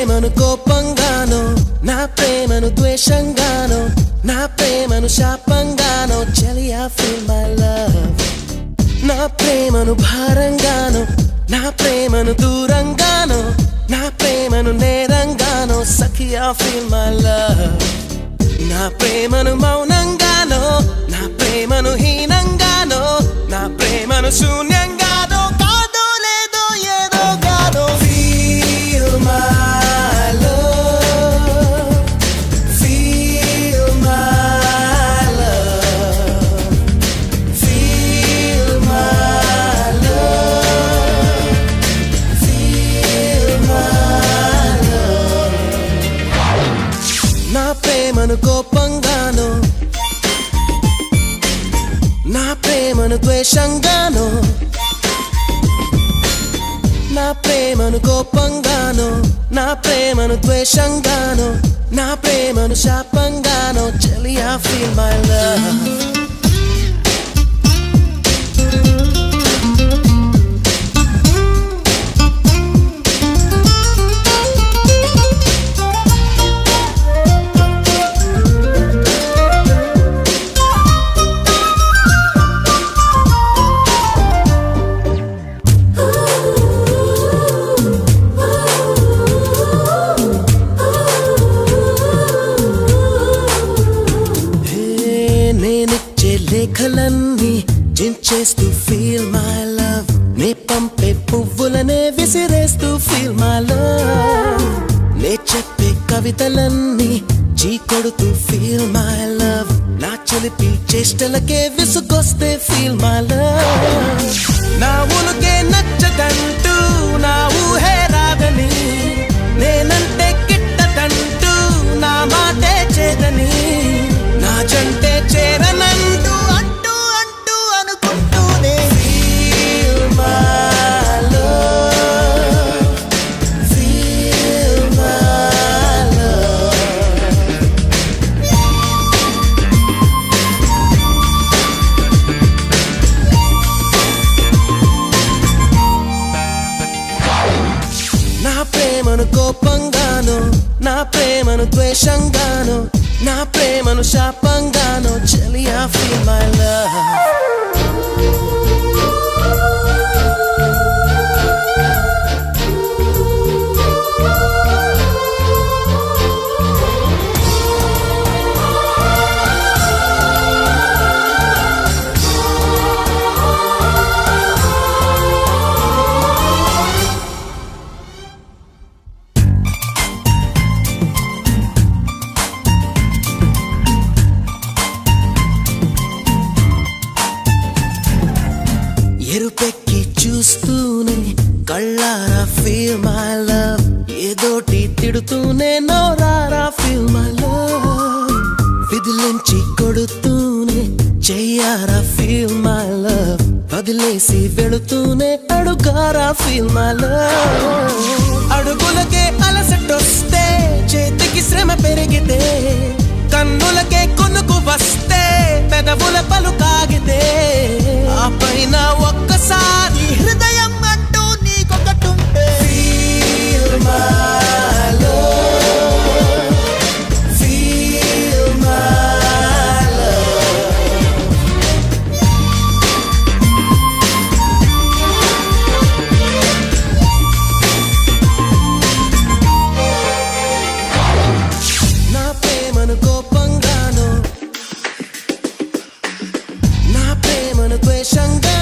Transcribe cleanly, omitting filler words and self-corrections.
ప్రేమను కోపంగానో, నా ప్రేమను ద్వేషంగానో, నా ప్రేమను శాపంగానో, చెలియా feel my love. నా ప్రేమను భారంగానో, నా ప్రేమను దూరంగానో, నా ప్రేమను నేరంగానో, సఖియా feel my love. నా ప్రేమను మౌనంగానో, నా ప్రేమను హీనంగానో, నా ప్రేమను శూన్యంగానో, కాదో లేదో ఏదో కాదో. Feel my love, feel my love, feel my love, feel my love. నా ప్రేమను కోపంగానో, నా ప్రేమను ద్వేషంగానో, నా ప్రేమను కోపంగానో, నా ప్రేమను ద్వేషంగానో, నా ప్రేమను శాపంగానో, చెలియా feel my love. నేనిచ్చే లేఖలన్నీ జించేస్తూ feel my love. నే పంపే పువ్వులనే విసిరేస్తూ feel my love. నే చెప్పే కవితలన్నీ చీకొడుతూ feel my love. నా చిలిపి చేష్టలకే విసుగొస్తే feel my love. నా ఉనుకే నచ్చదంటూ, నా ఊహే రాదని, నేనంటే గిట్టదంటూ, నా మాటే చేదని, నా జంటే చేరనంటూ అంటూ అంటూ అనుకుంటూనే feel my love, feel my love. నా ప్రేమను కోపంగానో, నా ప్రేమను ద్వేషంగానో, నా ప్రేమను శాపంగానో, చెలియా feel my love. ఎరుపెక్కి చూస్తూనే కళ్ళారా feel my love. ఏదోటి తిడుతూనే నోరారా feel my love. విదిలించి కొడుతూనే చెయ్యారా feel my love. వదిలేసి వెళుతూనే అడుగారా feel my love. అడుగులకే అలసటొస్తే, చేతికి శ్రమ పెరిగితే, కన్నులకే కొనుకు వస్తే, పెదవుల పలుకాగితే, ఆ పైన ఒక్కసారి హృదయం అంటూ నీకొకటుంటే feel my love, feel my love. నా ప్రేమను కోపంగానో, నా ప్రేమను ద్వేషంగా